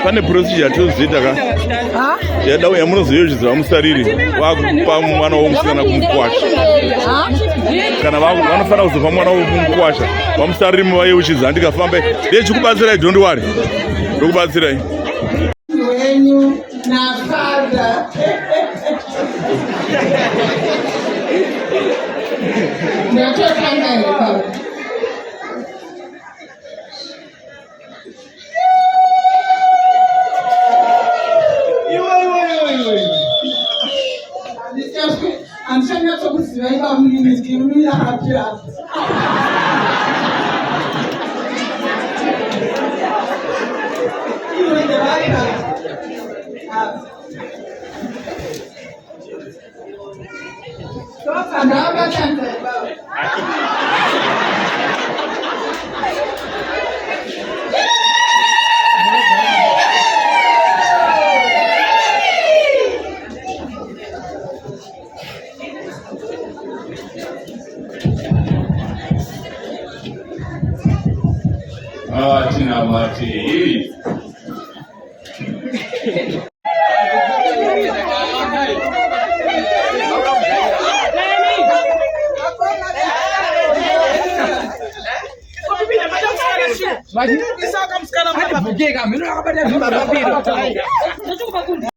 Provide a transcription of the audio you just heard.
Pane procedure tozita ka yada yamunozoyozviziva musariri vakupa mwana womusikana kumukwasha kana vanofanira kuzopa mwana wokumukwasha vamusariri muvayeuchidza ndikafambai ndechikubatsirai don't worry ndokubatsirai wenyu na father natotanga I'm saying that to see why I'm giving me a happy heart. Even the right hand. Stop and have a chance. Tina Mati. Mas isso é como os caras